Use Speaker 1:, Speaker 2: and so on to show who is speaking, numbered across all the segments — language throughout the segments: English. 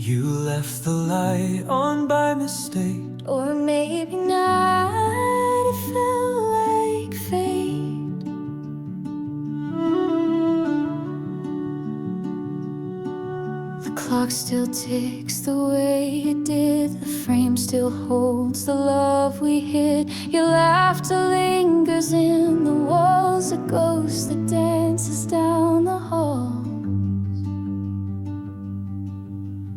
Speaker 1: You left the light on by mistake.
Speaker 2: Or maybe not, it felt like fate. The clock still ticks the way it did. The frame still holds the love we hid. Your laughter lingers in the walls, a ghost that dances down the hall.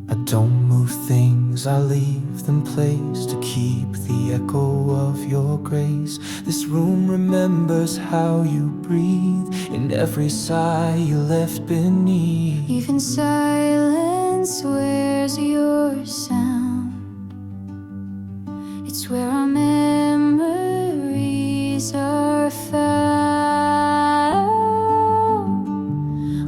Speaker 1: I don't move things, I leave them placed to keep the echo of your grace. This room remembers how you breathe in every sigh you left beneath.
Speaker 2: Even silence wears your sound. It's where our memories are found.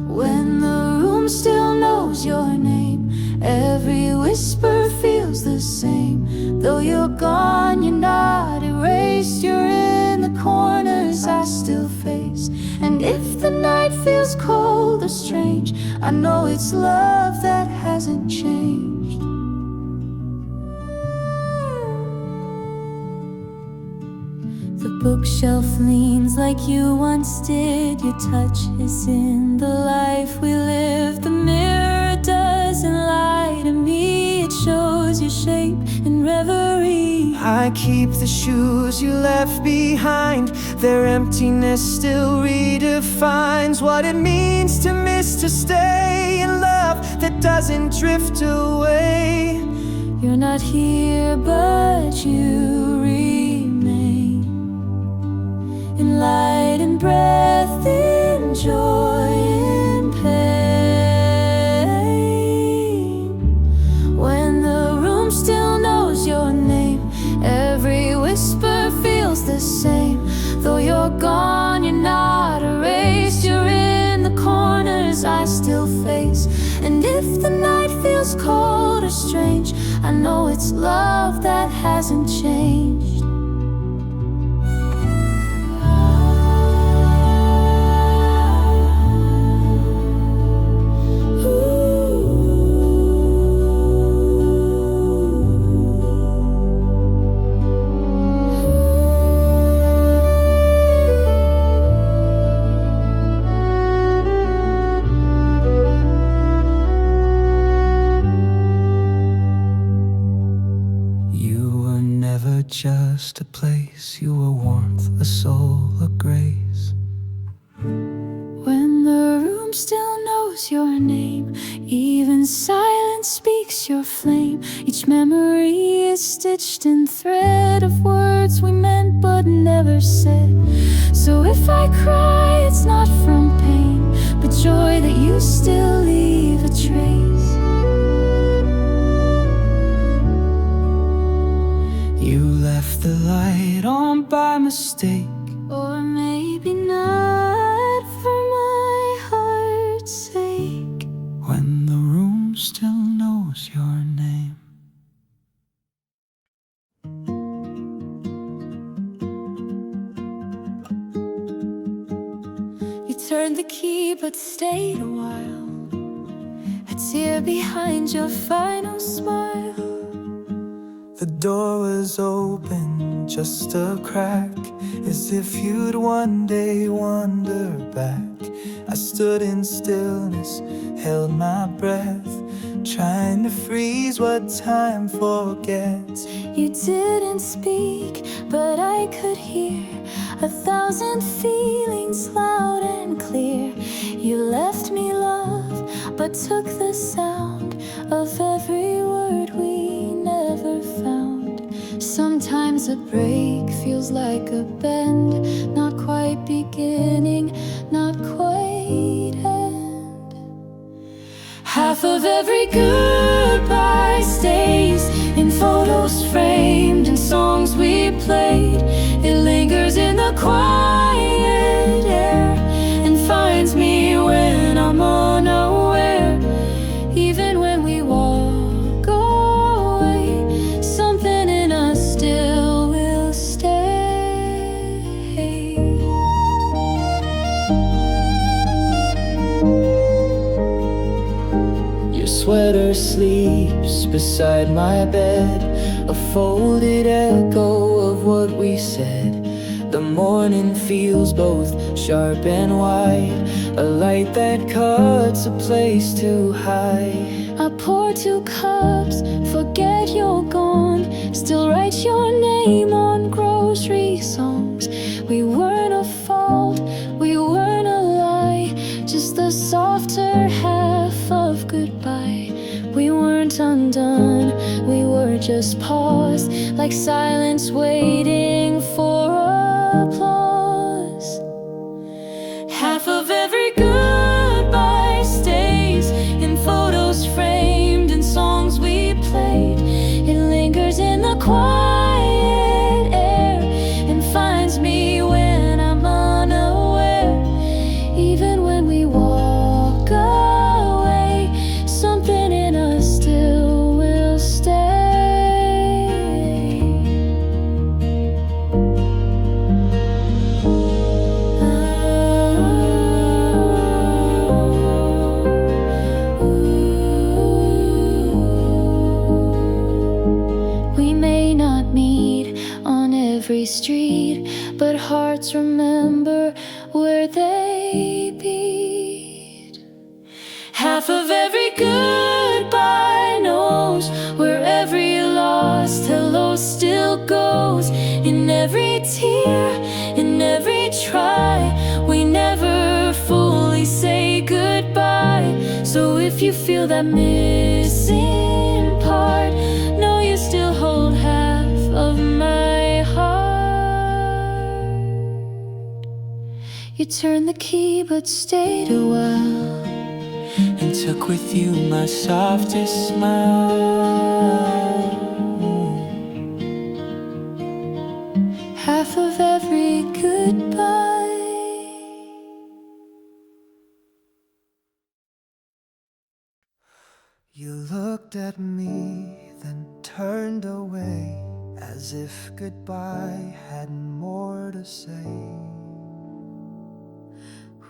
Speaker 2: When the room still knows your name, every whisper feels the same. Though you're gone, you're not erased. You're in the corners I still face. And if the night feels cold or strange, I know it's love that hasn't changed. The bookshelf leans like you once did. Your touch is in the life we live. The mirror doesn't lie to me. It shows your shape in reverie.
Speaker 1: I keep the shoes you left behind. Their emptiness still redefines what it means to miss, to stay in love that doesn't drift away.
Speaker 2: You're not here, but you remain in light and breath, in joy and pain. When the room still knows your name, every whisper feels the same. Though you're gone, you're not erased. You're in the corners I still face. And if the night feels cold or strange, I know it's love that hasn't changed.
Speaker 1: Just a place, you were warmth, a soul, a grace.
Speaker 2: When the room still knows your name, even silence speaks your flame. Each memory is stitched in thread of words we meant but never said. So if I cry, it's not from pain, but joy that you still leave a trace.
Speaker 1: You left the light on by mistake.
Speaker 2: Or maybe not, for my heart's sake.
Speaker 1: When the room still knows your name.
Speaker 2: You turned the key but stayed a while, a tear behind your final smile.
Speaker 1: The door was open, just a crack, as if you'd one day wander back. I stood in stillness, held my breath, trying to freeze what time forgets.
Speaker 2: You didn't speak, but I could hear 1,000 feelings loud and clear. You left me love, but took the sound of every word we never found. Sometimes a break feels like a bend, not quite beginning, not quite end. Half of every goodbye stays in photos framed and songs we played. It lingers in the quiet air and finds me when I'm unaware. Even when we walk away, something in us still will stay.
Speaker 1: Your sweater sleeps beside my bed, a folded echo of what we said. The morning feels both sharp and wide, a light that cuts a place to hide.
Speaker 2: I pour 2 cups, forget you're gone, still write your name on grocery songs. We weren't a fault, we weren't a lie, just the softer half of goodbye. We weren't undone, we were just paused, like silence waiting for applause. Half of every goodbye stays in photos framed in songs we played. It lingers in the quiet air and finds me when I'm unaware. Even when we walk away, something in us still will stay. We may not meet on every street, but hearts remember where they beat. Half of every goodbye knows where every lost hello still goes. In every tear, in every try, we never fully say goodbye. So if you feel that missing part, know you still hold half of my heart. You turned the key but stayed a while,
Speaker 1: And took with you my softest smile.
Speaker 2: half of every goodbye.
Speaker 1: You looked at me, then turned away, as if goodbye had more to say.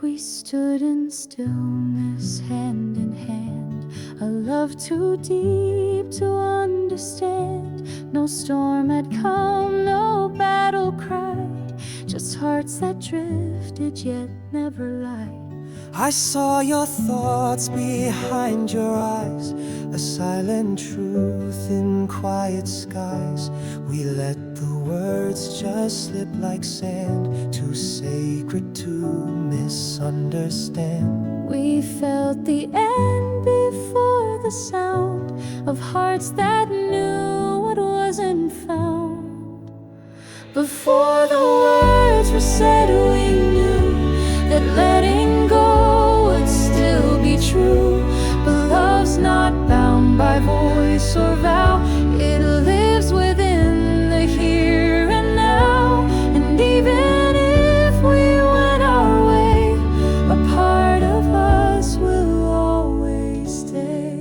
Speaker 2: We stood in stillness, hand in hand, a love too deep to understand. No storm had come, no battle cried, just hearts that drifted yet never lied.
Speaker 1: I saw your thoughts behind your eyes, a silent truth in quiet skies. We let the words just slip like sand, too sacred to misunderstand.
Speaker 2: We felt the end before the sound of hearts that knew what wasn't found. Before the words were said, we knew that letting go would still be true. But love's not bound by voice or vow, it lives within the here and now. And even if we went our way, a part of us will always stay.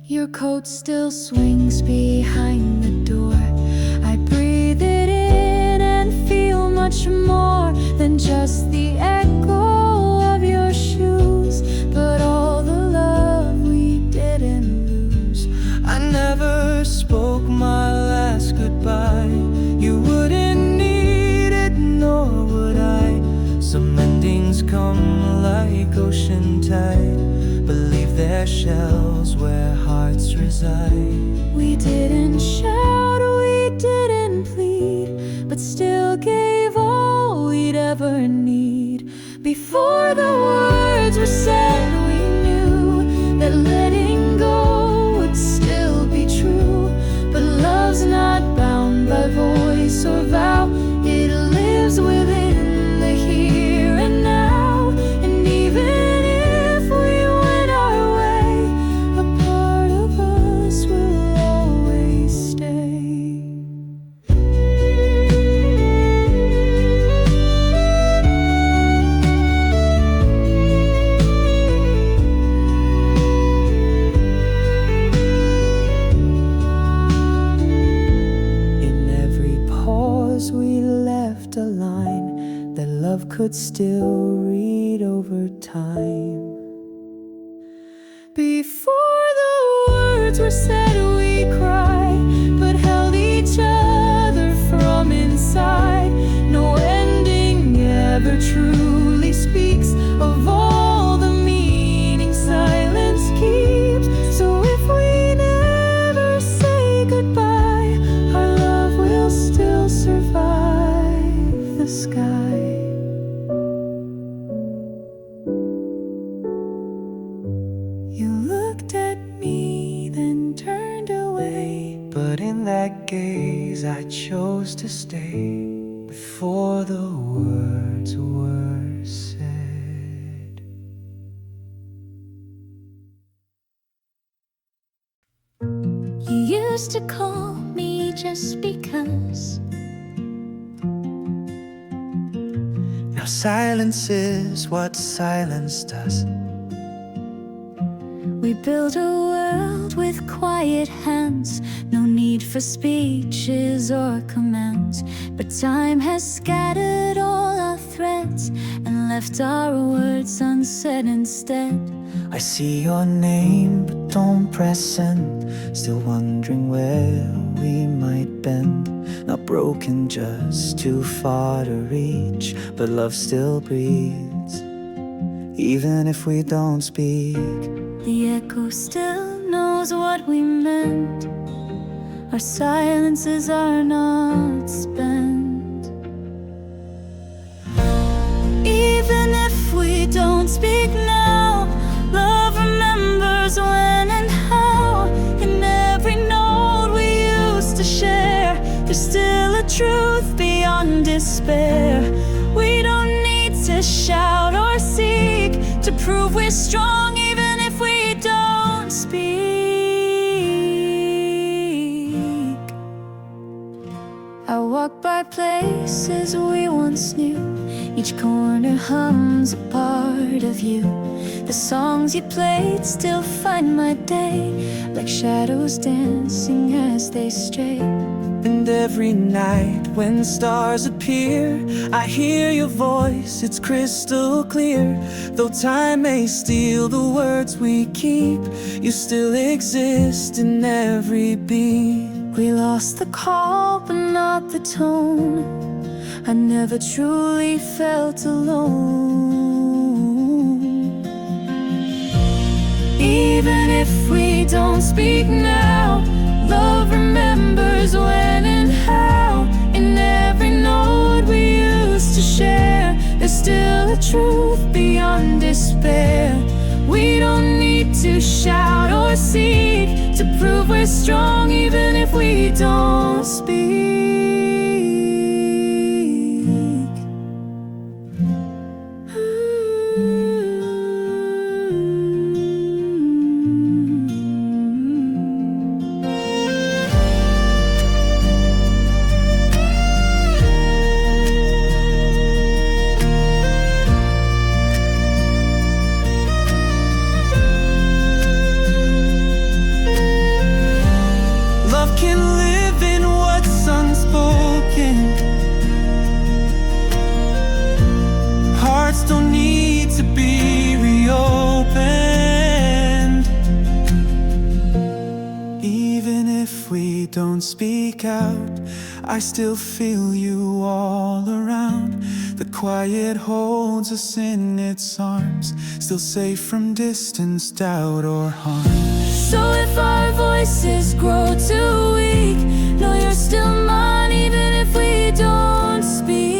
Speaker 2: Your coat still swings behind the door, I breathe it in and feel much more than just the echo of your shoes, but all the love we didn't lose.
Speaker 1: I never spoke my last goodbye. You wouldn't need it, nor would I. Some endings come like ocean tide, but leave their shells where hearts reside.
Speaker 2: We didn't shout, we didn't plead, but still gave all we'd ever need. Before the words were said, we knew that letting go would still be true. But love's not bound by voice or vow, it lives within the here and now. And even if we went our way, a part of us will always stay.
Speaker 1: A line that love could still read over time.
Speaker 2: Before the words were said, we cried, but held each other from inside. No ending ever truly speaks of all the meaning silence keeps. So if we never say goodbye, our love will still survive the sky. You looked at me, then turned away.
Speaker 1: But in that gaze I chose to stay before the words were said.
Speaker 2: You used to call me just because.
Speaker 1: Now silence is what silence does.
Speaker 2: We built a world with quiet hands, no need for speeches or commands. But time has scattered all our threads and left our words unsaid instead.
Speaker 1: I see your name but don't press send, still wondering where we might bend. Not broken, just too far to reach, but love still breathes, even if we don't speak.
Speaker 2: The echo still knows what we meant. Our silences are not spent. Even if we don't speak now, love remembers when and how. In every note we used to share, there's still a truth beyond despair. We don't need to shout or seek to prove we're strong, even if we don't speak. I walk by places we once knew. Each corner hums a part of you. The songs you played still find my day, like shadows dancing as they stray.
Speaker 1: And every night when stars appear, I hear your voice, it's crystal clear. Though time may steal the words we keep, you still exist in every beat.
Speaker 2: We lost the call but not the tone. I never truly felt alone. Even if we don't speak now, love remembers when and how. In every note we used to share, there's still a truth beyond despair. We don't need to shout or seek to prove we're strong, even if we don't speak.
Speaker 1: Don't speak out, I still feel you all around. The quiet holds us in its arms, still safe from distance, doubt or harm.
Speaker 2: So if our voices grow too weak, know you're still mine, even if we don't speak.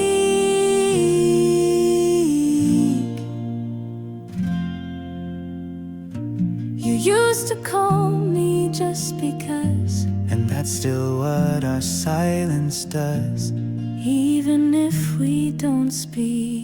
Speaker 2: You used to call me just because,
Speaker 1: and that's still what our silence does,
Speaker 2: even if we don't speak.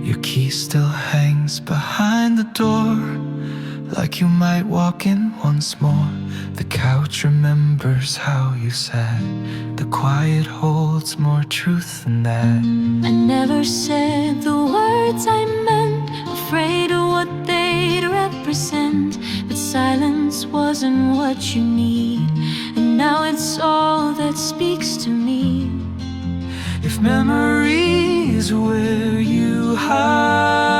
Speaker 1: Your key still hangs behind the door, like you might walk in once more. The couch remembers how you sat. The quiet holds more truth than that.
Speaker 2: I never said the words I meant, afraid of what they'd represent. But silence wasn't what you need, and now it's all that speaks to me.
Speaker 1: If memory is where you hide,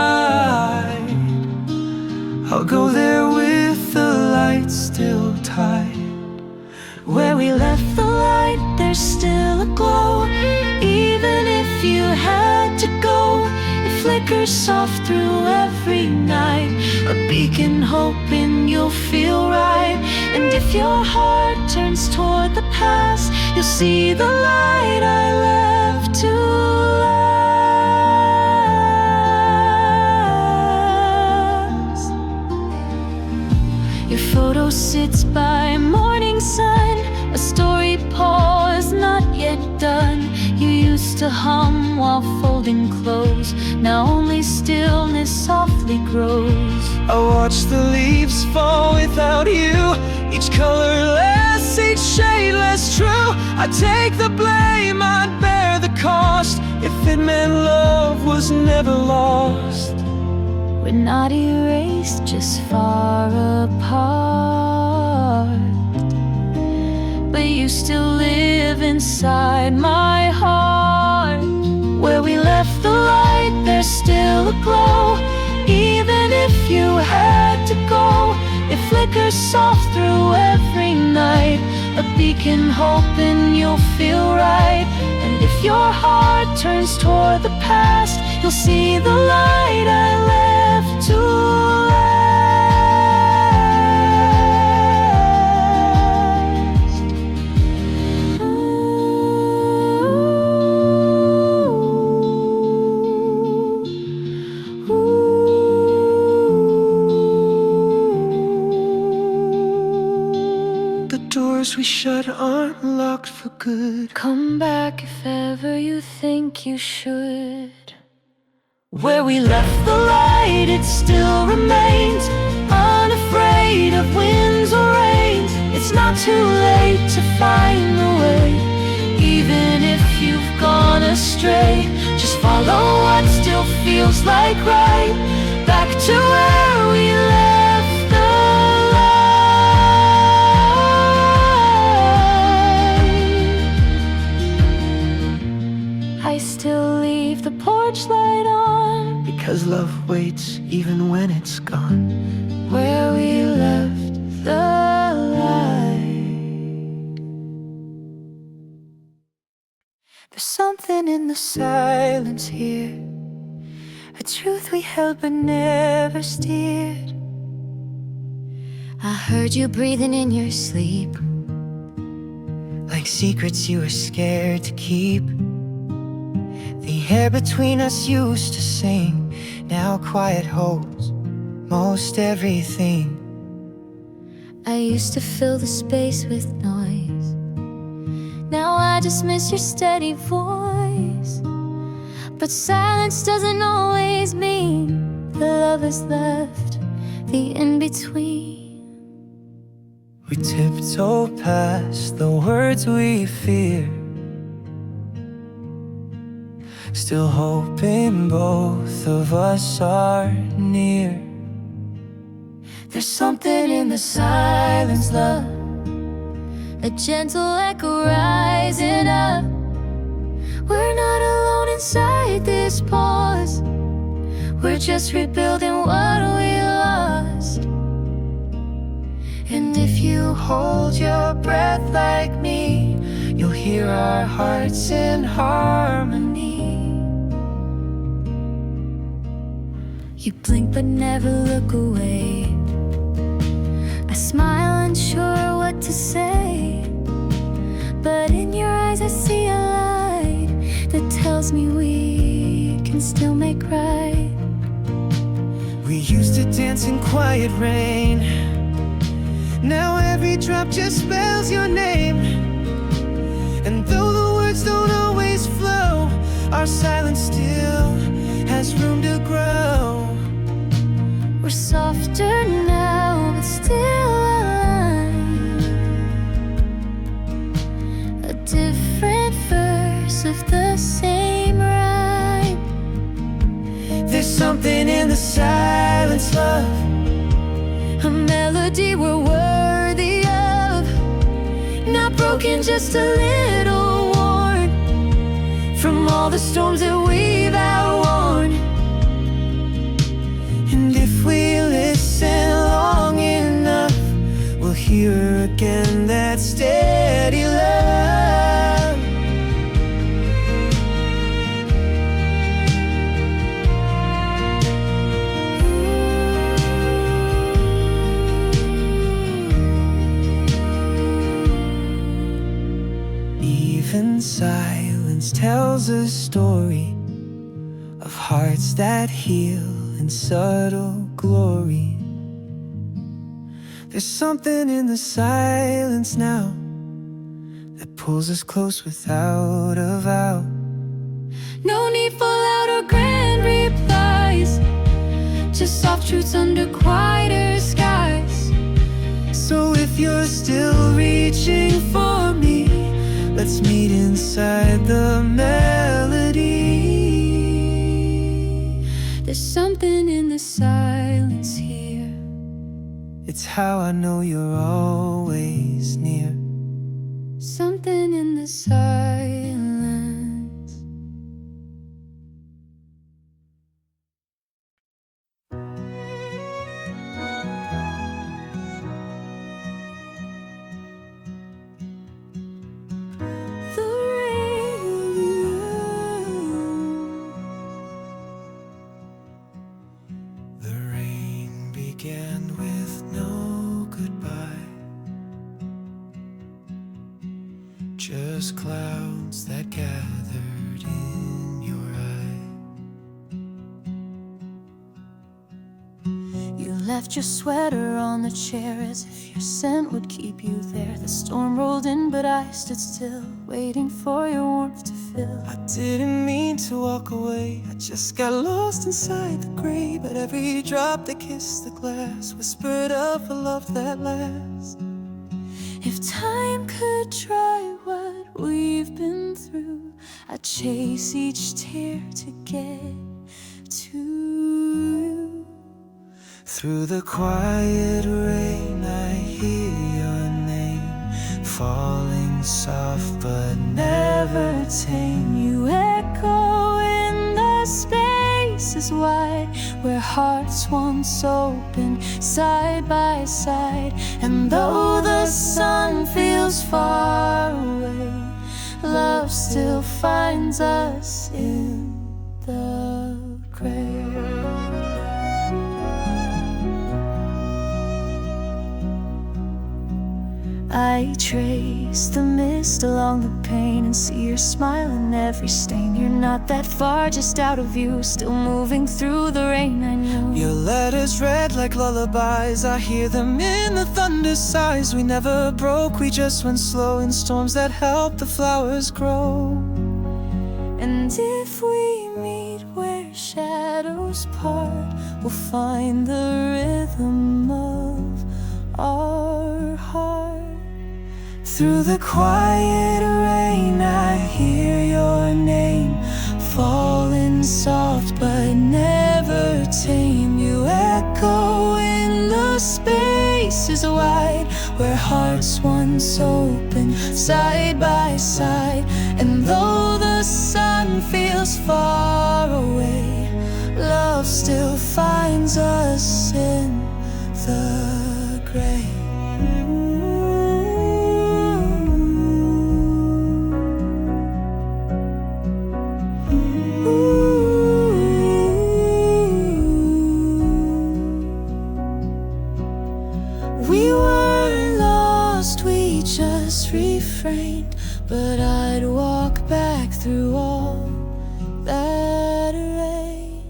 Speaker 1: I'll go there with the light still tight.
Speaker 2: Where we left the light, there's still a glow. Even if you had to go, it flickers soft through every night, a beacon hoping you'll feel right. And if your heart turns toward the past, you'll see the light I left to last. Your photo sits by morning sun, a story paused, not yet done. You used to hum while folding clothes, now only stillness softly grows.
Speaker 1: I watch the leaves fall without you, each color less, each shade less true. I take the blame, I'd bear the cost, if it meant love was never lost.
Speaker 2: We're not erased, just far apart, but you still live inside my heart. Where we left the light, there's still a glow. Even if you had to go, it flickers soft through every night, a beacon hoping you'll feel right. And if your heart turns toward the past, you'll see the light I left to last.
Speaker 1: The doors we shut aren't locked for good.
Speaker 2: Come back if ever you think you should. Where we left the light, it still remains, unafraid of winds or rains. It's not too late to find the way, even if you've gone astray. Just follow what still feels like right, back to where we left the light. I still leave the porch light on,
Speaker 1: because love waits even when it's gone.
Speaker 2: where we left the light.
Speaker 1: There's something in the silence here, a truth we held but never steered.
Speaker 2: I heard you breathing in your sleep,
Speaker 1: Like secrets you were scared to keep. The air between us used to sing, now quiet holds most everything.
Speaker 2: I used to fill the space with noise, now I just miss your steady voice. But silence doesn't always mean the love is left, the in-between.
Speaker 1: We tiptoe past the words we fear, still hoping both of us are near.
Speaker 2: There's something in the silence, love, a gentle echo rising up. We're not alone inside this pause, we're just rebuilding what we lost. And if you hold your breath like me,
Speaker 1: You'll hear our hearts in harmony.
Speaker 2: you blink but never look away. I smile unsure what to say, but in your eyes I see a light that tells me we can still make right.
Speaker 1: We used to dance in quiet rain, now every drop just spells your name. And though the words don't always flow, our silence still has room to grow.
Speaker 2: We're softer now, of the same rhyme.
Speaker 1: There's something in the silence, love,
Speaker 2: A melody we're worthy of, not broken, just a little worn from all the storms that we've outworn.
Speaker 1: and if we listen long enough, we'll hear again that steady love. Even silence tells a story of hearts that heal in subtle glory. There's something in the silence now that pulls us close without a vow.
Speaker 2: No need for loud or grand replies, just soft truths under quieter skies.
Speaker 1: So if you're still reaching for me, let's meet inside the melody.
Speaker 2: There's something in the silence here.
Speaker 1: It's how I know you're always near.
Speaker 2: Something in the silence. The
Speaker 1: The rain began with no goodbye, just clouds that gathered in your eye.
Speaker 2: You left your sweater on the chair as if your scent would keep you there. The storm rolled in, but I stood still, waiting for your warmth to fill.
Speaker 1: I didn't mean to walk away, I just got lost inside the gray. But every drop that kissed the glass whispered of a love that lasts.
Speaker 2: If time could try what we've been through, I'd chase each tear to get to you.
Speaker 1: Through the quiet rain I hear your name, falling soft but never tame.
Speaker 2: You echo in the spaces wide, where hearts once opened side by side. And though the sun feels far away, love still finds us in the grave. I trace the mist along the pane and see your smile in every stain. You're not that far, just out of view, still moving through the rain. I knew
Speaker 1: your letters read like lullabies, I hear them in the thunder sighs. We never broke, we just went slow in storms that helped the flowers grow.
Speaker 2: And if we meet where shadows part, we'll find the rhythm of our heart.
Speaker 1: Through the quiet rain I hear your name, falling soft but never tame. You echo in the spaces wide, where hearts once opened side by side. And though the sun feels far away, love still finds us in the grave.
Speaker 2: we were lost, we just refrained. But I'd walk back through all that rain.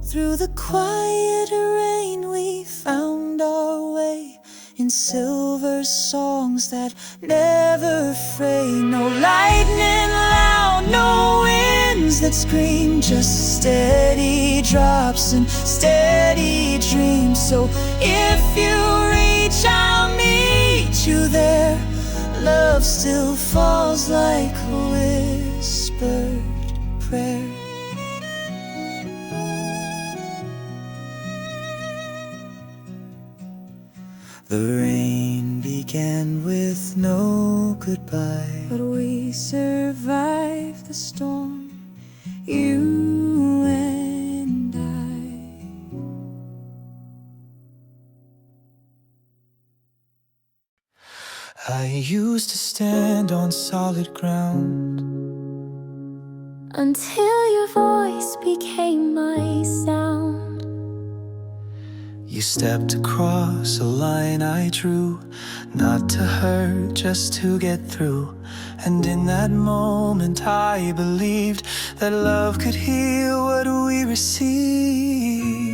Speaker 2: Through the quiet rain we found our way, in silver songs that never fray. No lightning loud, no winds that scream, just steady drops and steady dreams. So if you reach, I'll meet you there. Love still falls like a whisper
Speaker 1: whispered prayer. The rain began with no goodbye,
Speaker 2: but we survived the storm, you and
Speaker 1: I used to stand on solid ground
Speaker 2: until your voice became my sound.
Speaker 1: You stepped across a line I drew, not to hurt, just to get through. And in that moment I believed that love could heal what we received.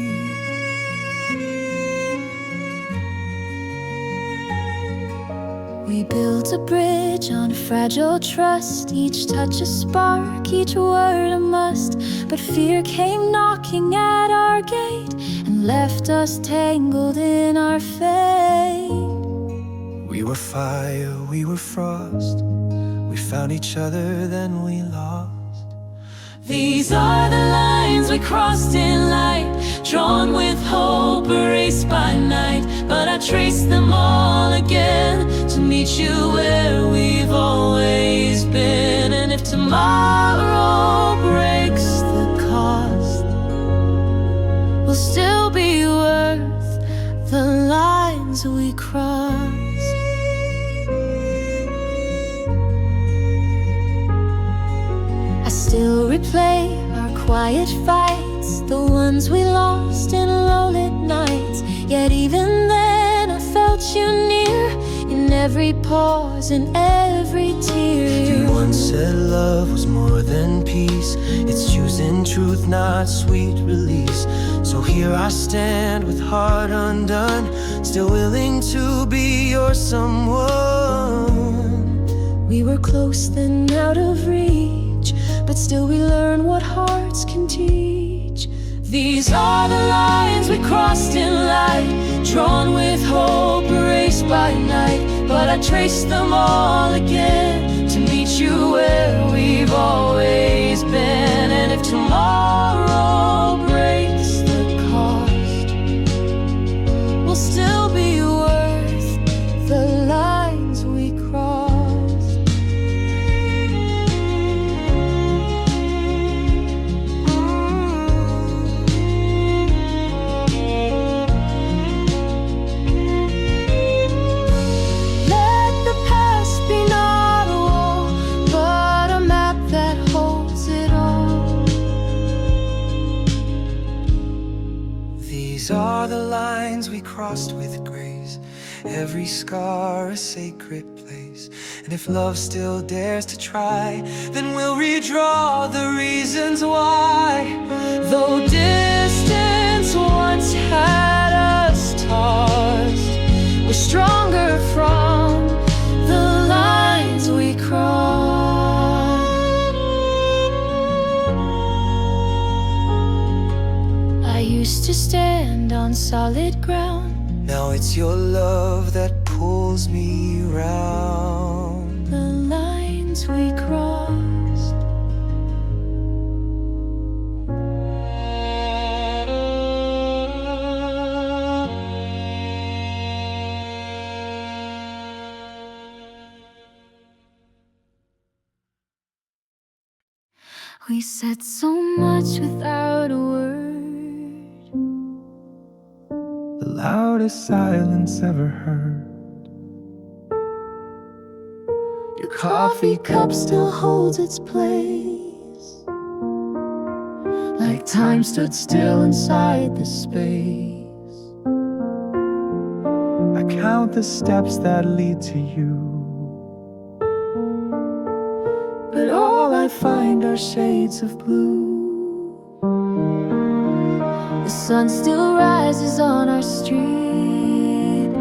Speaker 2: We built a bridge on fragile trust, each touch a spark, each word a must. But fear came knocking at our gate and left us tangled in our fate.
Speaker 1: We were fire, we were frost. We found each other, then we lost.
Speaker 2: These are the lines we crossed in light, drawn with hope, erased by night. But I traced them all again to meet you where we've always been. And if tomorrow breaks the cost, we'll still be worth the lines we crossed. I still replay our quiet fights, the ones we lost in low-lit nights. Yet even then I felt you near, in every pause, in every tear.
Speaker 1: You once said love was more than peace, it's choosing truth, not sweet release. So here I stand with heart undone, still willing to be your someone.
Speaker 2: We were close then out of reach, but still we learn what hearts can teach. These are the lines we crossed in light, drawn with hope, erased by night. But I traced them all again to meet you where we've always been. And if tomorrow breaks the cost, we'll still be worth the lines we crossed.
Speaker 1: These are the lines we crossed with grace, every scar a sacred place. And if love still dares to try, then we'll redraw the reasons why.
Speaker 2: Though distance once had us tossed, we're stronger from the lines we crossed. I used to stand on solid ground,
Speaker 1: now it's your love that pulls me round.
Speaker 2: the lines we crossed. We said so much without a word,
Speaker 1: The loudest silence ever heard. Your
Speaker 2: coffee cup still holds its place, like time stood still inside the space.
Speaker 1: I count the steps that lead to you,
Speaker 2: but all I find are shades of blue. The sun still rises on our street,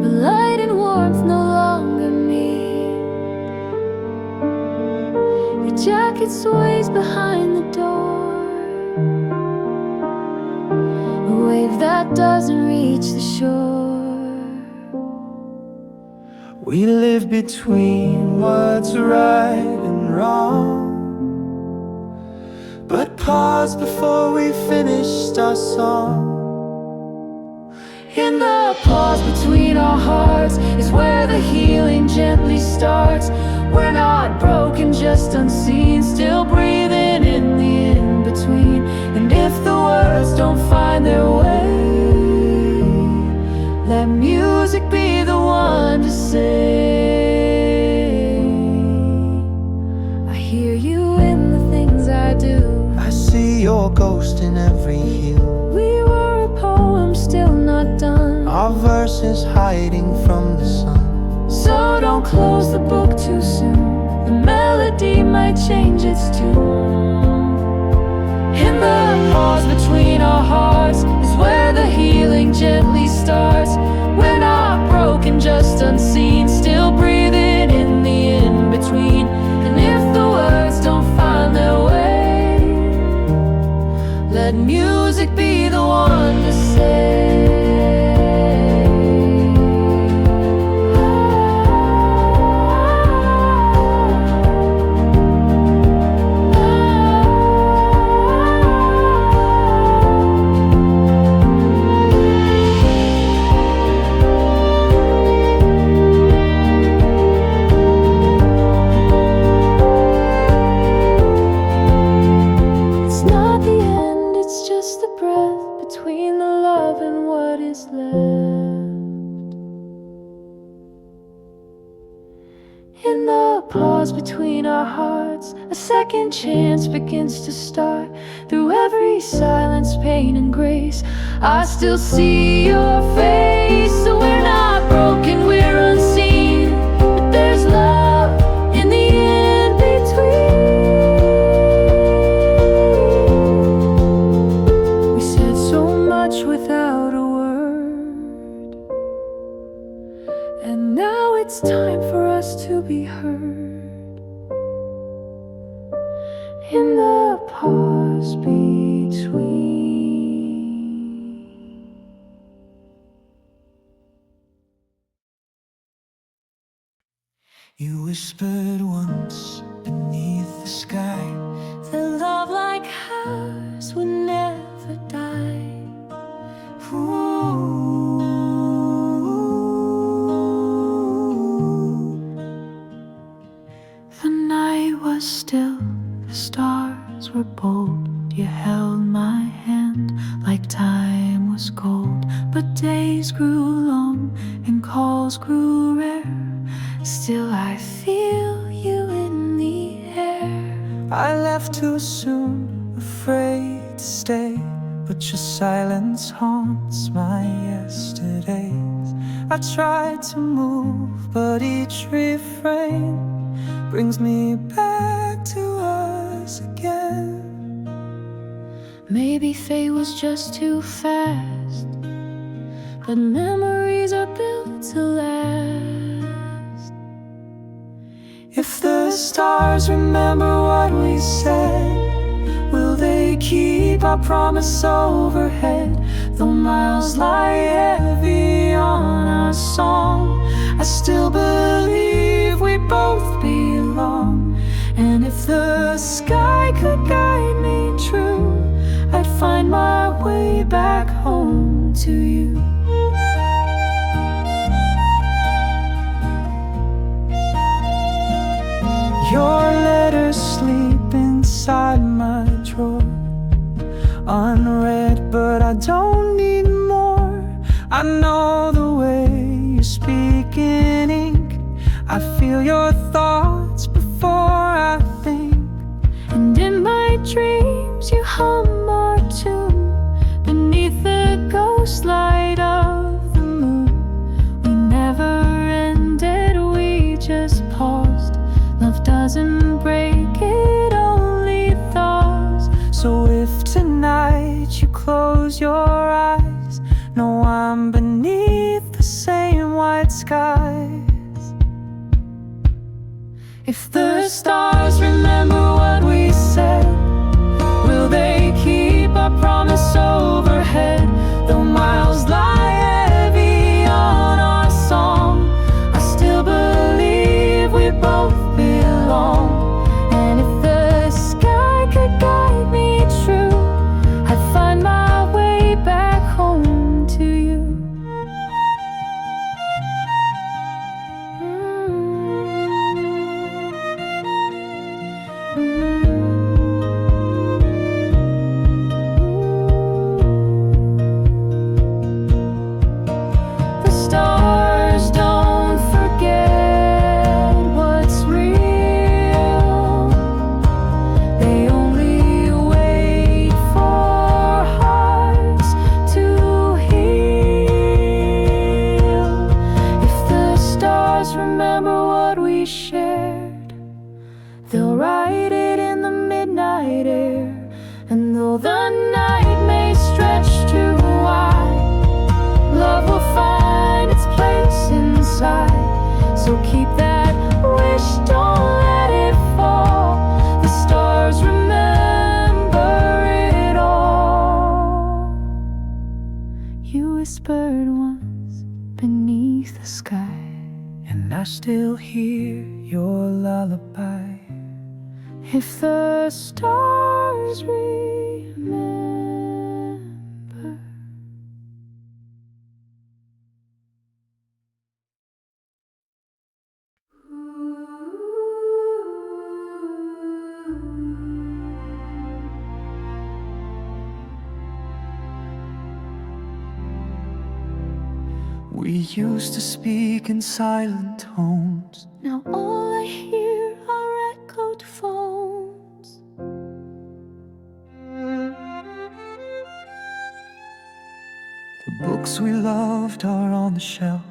Speaker 2: but light and warmth no longer meet. Your jacket sways behind the door, a wave that doesn't reach the shore.
Speaker 1: we live between what's right and wrong. But pause before we finished our song.
Speaker 2: In the pause between our hearts is where the healing gently starts. We're not broken, just unseen, still breathing in the in-between. And if the words don't find their way, let music be the one to say, I hear you in the things I do.
Speaker 1: I see your ghost in every hue.
Speaker 2: We were a poem still not done,
Speaker 1: our verses hiding from the sun.
Speaker 2: so don't close the book too soon. The melody might change its tune. In the pause between our hearts is where the healing gently starts. We're not broken, just unseen, still breathing in the in-between. And if the words don't find their way, let music be the one to say, between our hearts, a second chance begins to start. Through every silence, pain and grace, I still see your face. So we're not broken, we're unseen, but there's love in the in-between. We said so much without a word, and now it's time for us to be heard. In the pause between.
Speaker 1: You whispered once beneath the sky
Speaker 2: that love like ours would never die.
Speaker 1: Ooh.
Speaker 2: The night was still, the stars were bold. You held my hand like time was gold. But days grew long and calls grew rare. Still I feel you in the air.
Speaker 1: I left too soon, afraid to stay, but your silence haunts my yesterdays. I tried to move, but each refrain brings me back to us again.
Speaker 2: Maybe fate was just too fast, but memories are built to last.
Speaker 1: If the stars remember what we said, will they keep our promise overhead? Though miles lie heavy on our song, I still believe we both belong. And if the sky could guide me true, I'd find my way back home to you. Your letters sleep inside my drawer, unread, but I don't need more. I know the way you speak in ink. I feel your thoughts before I think.
Speaker 2: And in my dreams you hum our tune beneath the ghost light of the moon. We never ended, we just paused. Love doesn't break, it only thaws.
Speaker 1: So if tonight you close your eyes, know I'm beneath the same white skies. If the stars remember what we said, will they keep our promise overhead? Though miles lie heavy on our song, I still believe we both belong.
Speaker 2: you whispered once beneath the sky.
Speaker 1: And I still hear your lullaby.
Speaker 2: If the stars remember.
Speaker 1: We used to speak in silent tones.
Speaker 2: Now all I hear are echoed phones.
Speaker 1: The books we loved are on the shelf.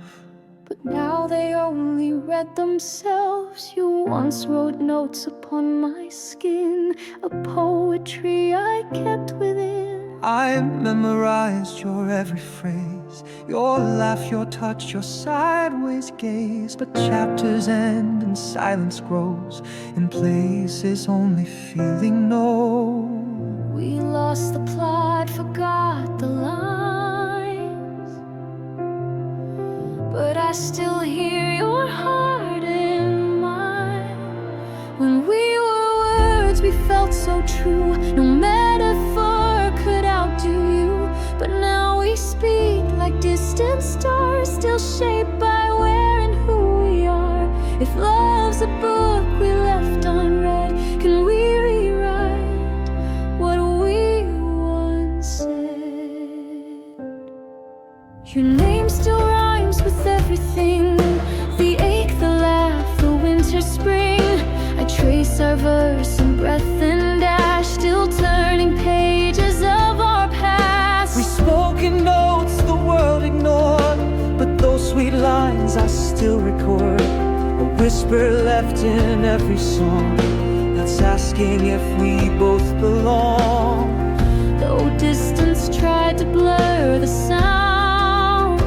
Speaker 2: But now they only read themselves. You once wrote notes upon my skin, a poetry I kept within.
Speaker 1: I memorized your every phrase, your laugh, your touch, your sideways gaze. But chapters end and silence grows in places only feeling knows.
Speaker 2: We lost the plot, forgot the lines, but I still hear your heart in mine. When we were words, we felt so true. No metaphor could outdo you. But now we speak like distant stars, still shaped by where and who we are. If love's a book we left unread, can we rewrite what we once said? Your name still rhymes with everything, the ache, the laugh, the winter, spring. I trace our verse in breath and dash, still turning pages of our past.
Speaker 1: We spoke in notes the world ignored, but those sweet lines I still record. A whisper left in every song that's asking if we both belong.
Speaker 2: Though distance tried to blur the sound,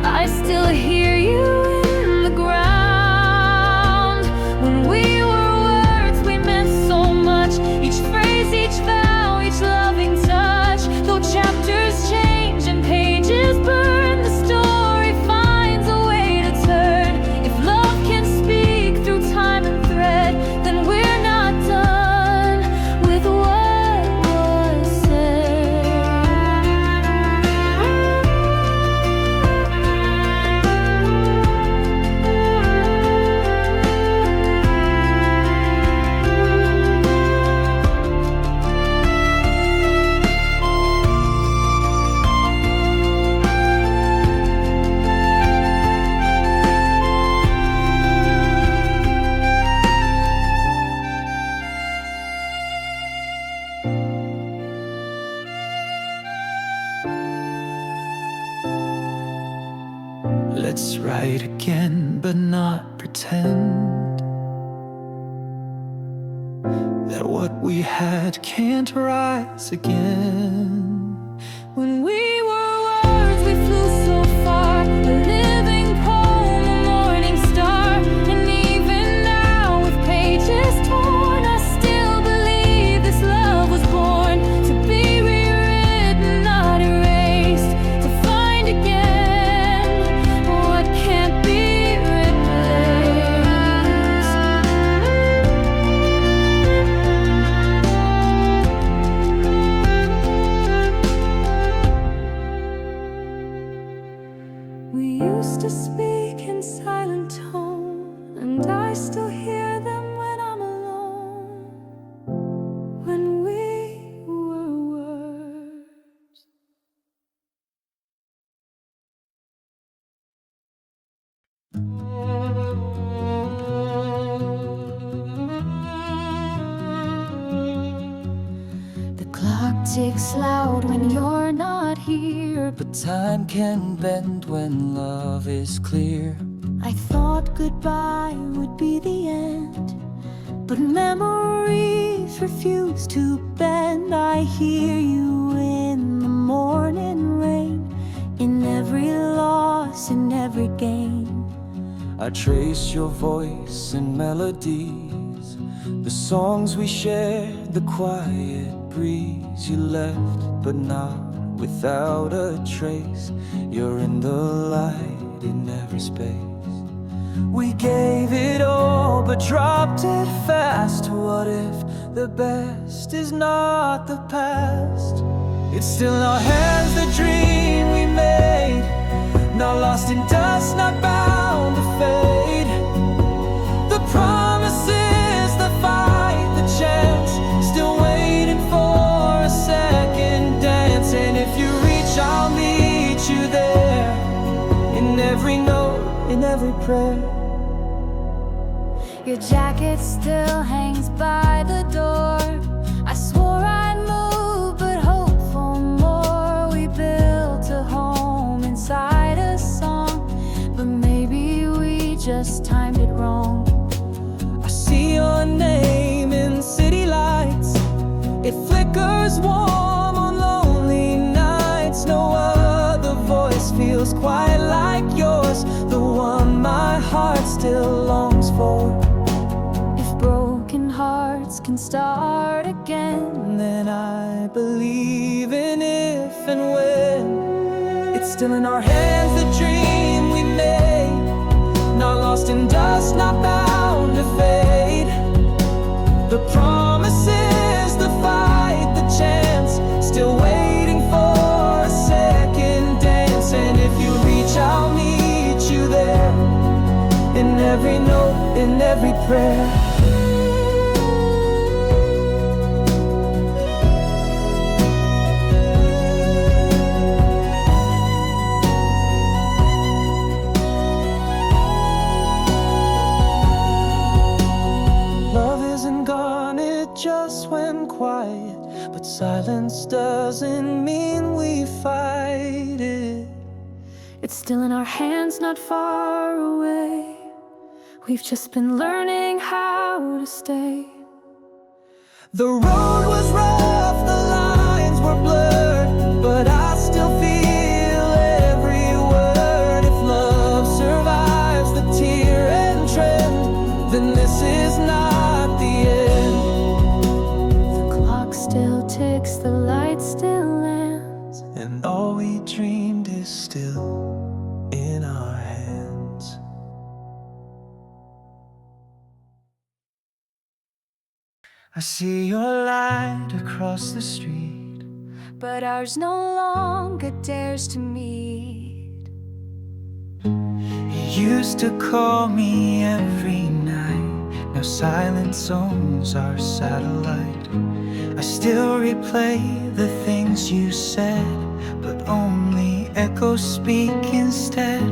Speaker 2: I still hear you in the ground. When we were words, we meant so much. Each phrase, each vow, each loving touch. Though chapters change and pages burn, the story finds a way to turn. If love can speak through time and thread, then we're not done with what was said.
Speaker 1: Let's write again, but not pretend that what we had can't rise again.
Speaker 2: When we were words, we flew so far, a living poem, a morning star. And even now, with pages torn, I still believe this love was born to be rewritten, not erased, to find again what can't be replaced. We used to speak in silent tone, and I still hear them when I'm alone. When we were words. The clock ticks loud when you're not here,
Speaker 1: But time can bend when love is clear.
Speaker 2: I thought goodbye would be the end, but memories refuse to bend. I hear you in the morning rain, in every loss, in every gain.
Speaker 1: I trace your voice and melodies, the songs we shared, the quiet breeze. You left, but not without a trace. You're in the light in every space. We gave it all but dropped it fast. What if the best is not the past? It's still in our hands, the dream we made, not lost in dust, not bound to fade. The promises, the fight, the chance, still waiting for a second dance. And if you reach, I'll meet you there, in every note, in every prayer.
Speaker 2: Your jacket still hangs by the door. I swore I'd move, but hope for more. We built a home inside a song, but maybe we just timed it wrong.
Speaker 1: I see your name in city lights. It flickers warm on lonely nights. No other voice feels quite like yours, the one my heart still longs for.
Speaker 2: Broken hearts can start again,
Speaker 1: Then I believe in if and when. It's still in our hands, the dream we made, not lost in dust, not bound to fade. The promises, the fight, the chance, still waiting for a second dance. And if you reach, I'll meet you there, in every note, in every prayer. Just went quiet, but silence doesn't mean we fight it.
Speaker 2: it's still in our hands, not far away. We've just been learning how to stay.
Speaker 1: The road was rough, the lines were blurred, but I still feel every word. If love survives the tear and trend, then this is not the end.
Speaker 2: Still ticks, the light still lands,
Speaker 1: and all we dreamed is still in our hands. I see your light across the street,
Speaker 2: but ours no longer dares to meet.
Speaker 1: You used to call me every night, now silence owns our satellite. I still replay the things you said, but only echoes speak instead.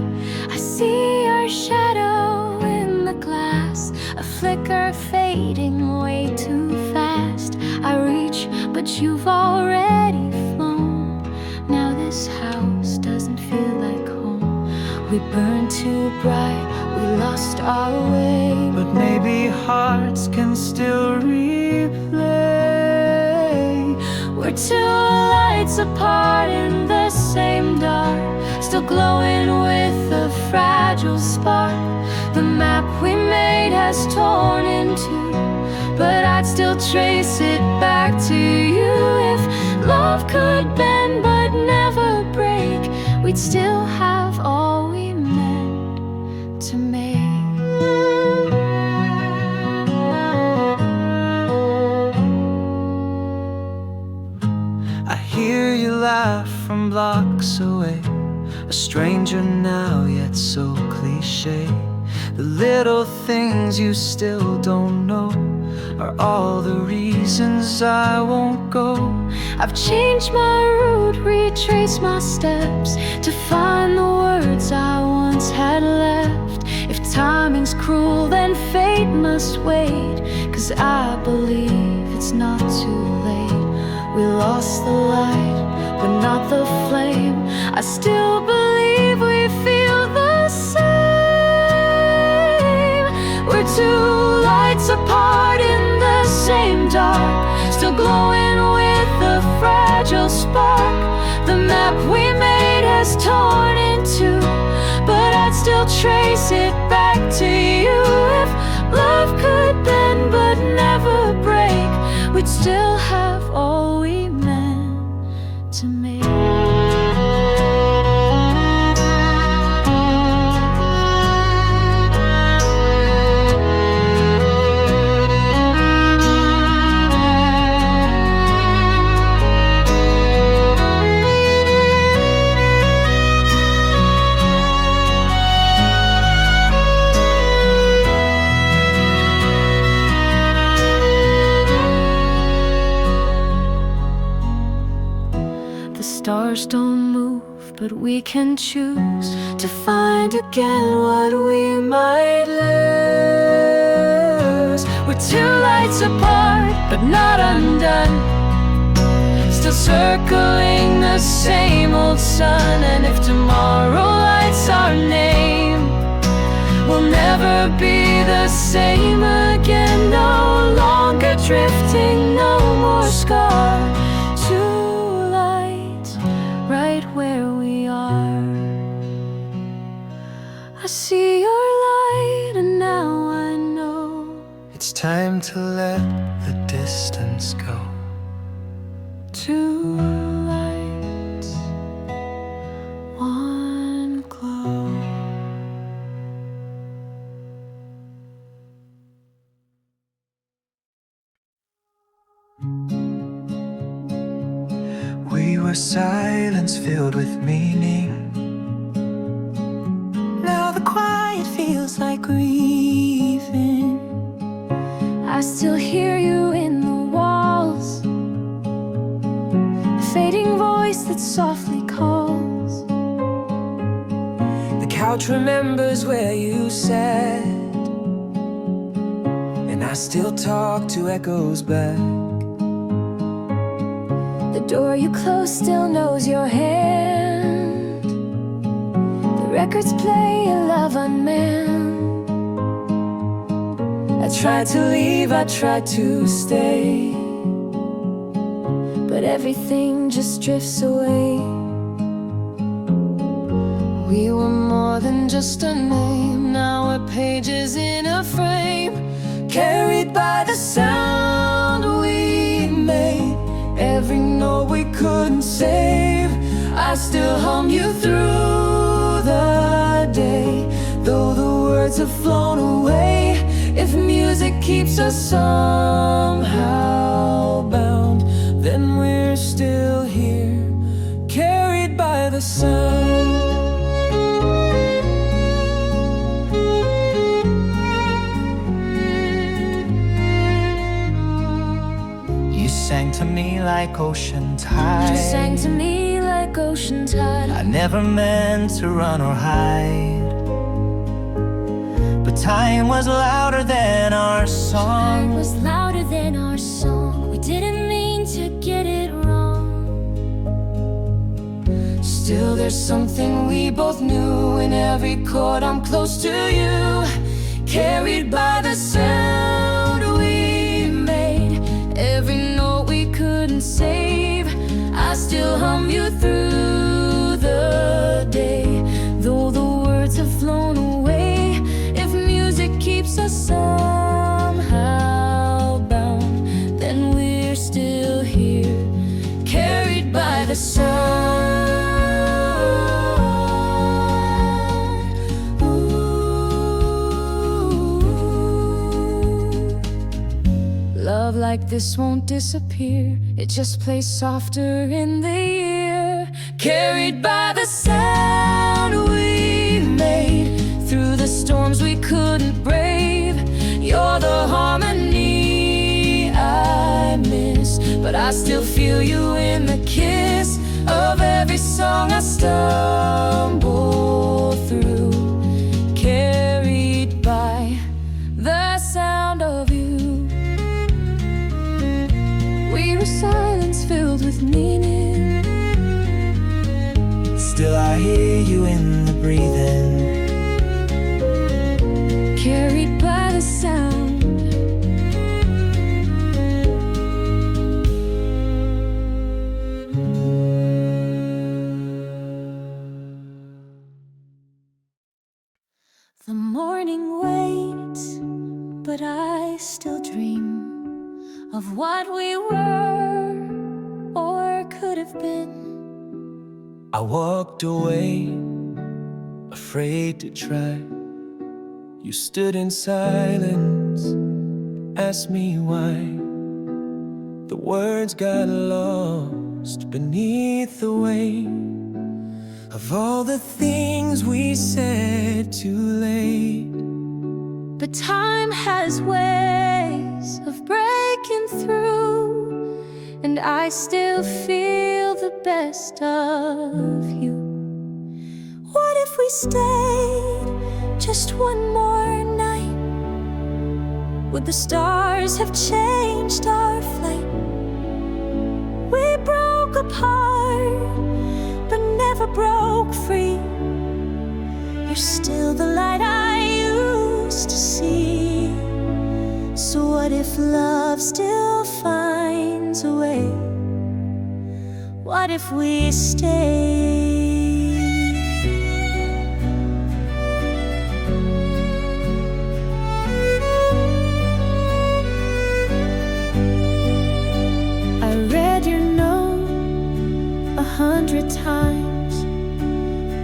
Speaker 2: I see our shadow in the glass, a flicker fading way too fast. I reach, but you've already flown. Now this house doesn't feel like home. We burned too bright, we lost our way,
Speaker 1: but maybe hearts can still replay.
Speaker 2: We're two lights apart in the same dark, still glowing with a fragile spark. The map we made has torn in two, but I'd still trace it back to you. If love could bend but never break, we'd still have all we meant to make.
Speaker 1: Hear you laugh from blocks away, a stranger now yet so cliche. The little things you still don't know are all the reasons I won't go.
Speaker 2: I've changed my route, retraced my steps to find the words I once had left. If timing's cruel, then fate must wait, 'cause I believe it's not too late. We lost the light, but not the flame. I still believe we feel the same. We're two lights apart in the same dark, still glowing with a fragile spark. The map we made has torn in two, but I'd still trace it back to you. If love could bend but never break, we'd still have all we meant to make. The stars don't move, but we can choose to find again what we might lose. We're two lights apart, but not undone, still circling the same old sun. And if tomorrow lights our name, we'll never be the same again. No longer drifting, no more scar. Two lights right where we are. I see your light and now I know
Speaker 1: It's time to let the distance go.
Speaker 2: two lights, one glow.
Speaker 1: We were silence filled with meaning. Now the quiet feels like grieving.
Speaker 2: I still hear you in the walls, a fading voice that softly calls.
Speaker 1: The couch remembers where you sat, and I still talk to echoes back.
Speaker 2: The door you closed still knows your hand. The records play a love unmanned. I tried to leave, I tried to stay, but everything just drifts away. We were more than just a name, now we're pages in a frame,
Speaker 1: Carried by the sound we made. Every note we couldn't save, I still hum you through the day. Though the words have flown away, if music keeps us somehow bound, then we're still here, carried by the sound. You sang to me like ocean tide.
Speaker 2: You sang to me like ocean tide.
Speaker 1: I never meant to run or hide, but time was louder than our
Speaker 2: Time
Speaker 1: song.
Speaker 2: was louder than our song. We didn't mean to get it wrong.
Speaker 1: Still there's something we both knew. In every chord I'm close to you, carried by the sound we made.
Speaker 2: Every note we couldn't save, I still hum you through the day. Though the words have flown away, if music keeps us somehow bound, then we're still here, carried by the sound. Love like this won't disappear, it just plays softer in the ear, carried by the sound we made. Through the storms we couldn't brave, you're the harmony I miss, but I still feel you in the kiss of every song I stumble through, carried by the sound of you. We were silence filled with meaning.
Speaker 1: Still I hear you in the breathing,
Speaker 2: carried by the sound. The morning waits, but I still dream of what we were or could have been.
Speaker 1: I walked away, afraid to try. You stood in silence, asked me why. The words got lost beneath the weight of all the things we said too late.
Speaker 2: But time has ways of breaking through, and I still feel the best of you. What if we stayed just one more night? Would the stars have changed our flight? We broke apart, but never broke free. You're still the light I used to see. So what if love still finds a way? What if we stay? I read your note 100 times,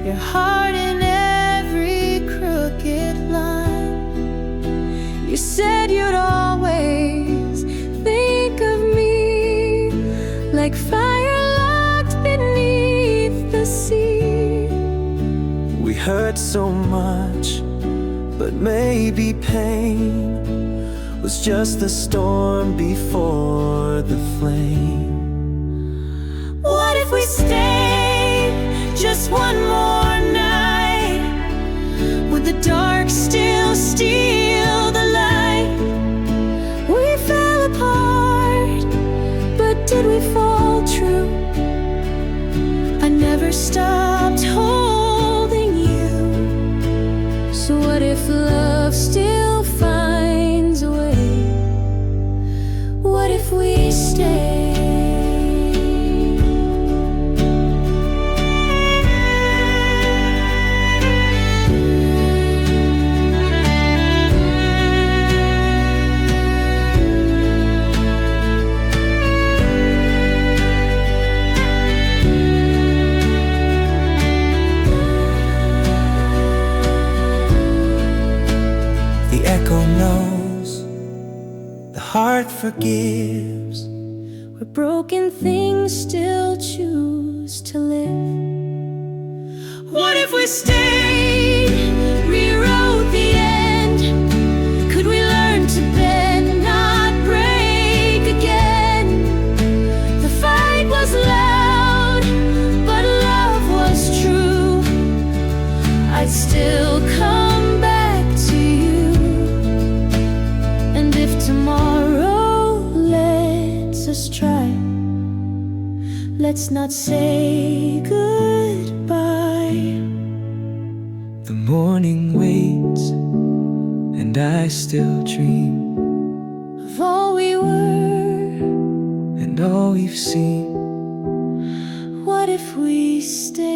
Speaker 2: your heart in every crooked line. You said you'd always think of me like fire locked beneath the sea.
Speaker 1: We hurt so much, but maybe pain was just the storm before the flame.
Speaker 2: What if we stayed just one more night? Would the dark still steal the light? We fell apart, but did we fall true? I never stopped holding you. So what if love still finds a way? What if we stay?
Speaker 1: The echo knows, the heart forgives.
Speaker 2: Where broken things still choose to live. What if we stayed, rewrote the end? Could we learn to bend, not break again? The fight was loud, but love was true. I'd still come back to you. And if tomorrow lets us try, let's not say goodbye.
Speaker 1: The morning waits, and I still dream
Speaker 2: Of all we were,
Speaker 1: and all we've seen.
Speaker 2: what if we stay?